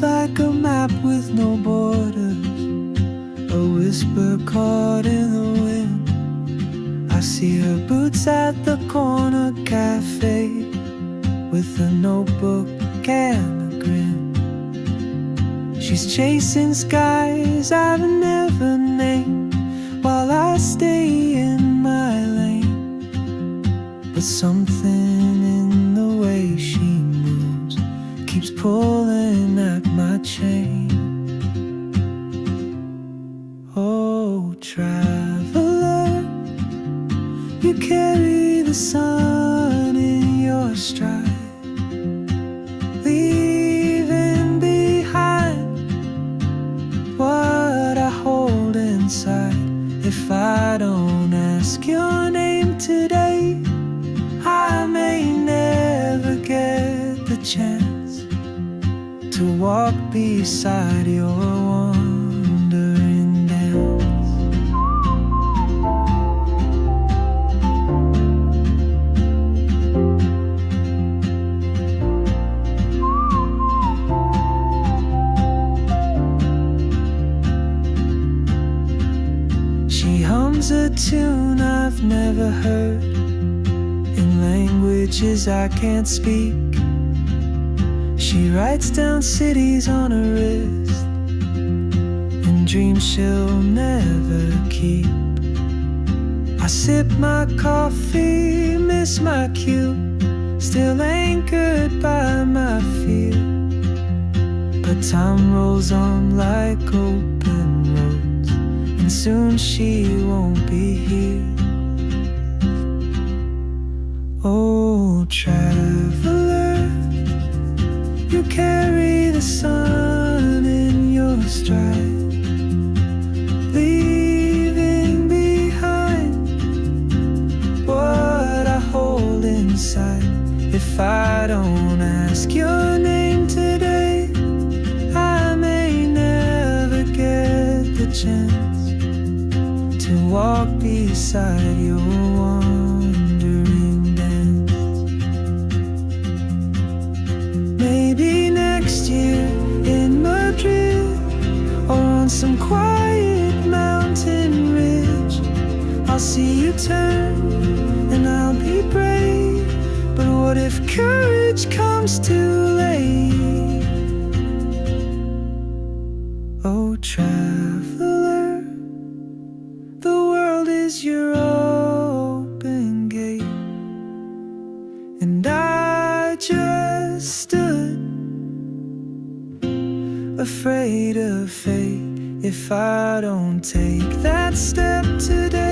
like a map with no borders, a whisper caught in the wind. I see her boots at the corner cafe, with a notebook and a grin. She's chasing skies I've never named, while I stay in my lane. But something in the way she moves keeps pulling at my chain. Oh, traveler, you carry the sun in your stride, leaving behind what I hold inside. If I don't ask your name today, I may never get the chance to walk beside your wandering dance. She hums a tune I've never heard, in languages I can't speak. She writes down cities on her wrist, and dreams she'll never keep. I sip my coffee, miss my cue, still anchored by my fear. But time rolls on like open roads, and soon she won't be here. Oh, traveler, you carry the sun in your stride, leaving behind what I hold inside. If I don't ask your name today, I may never get the chance to walk beside your wandering dance. Maybe next year in Madrid, or on some quiet mountain ridge, I'll see you turn and I'll be brave. But what if courage comes too late? Oh, traveler, the world is your open gate, and I just stood afraid of fate. If I don't take that step today,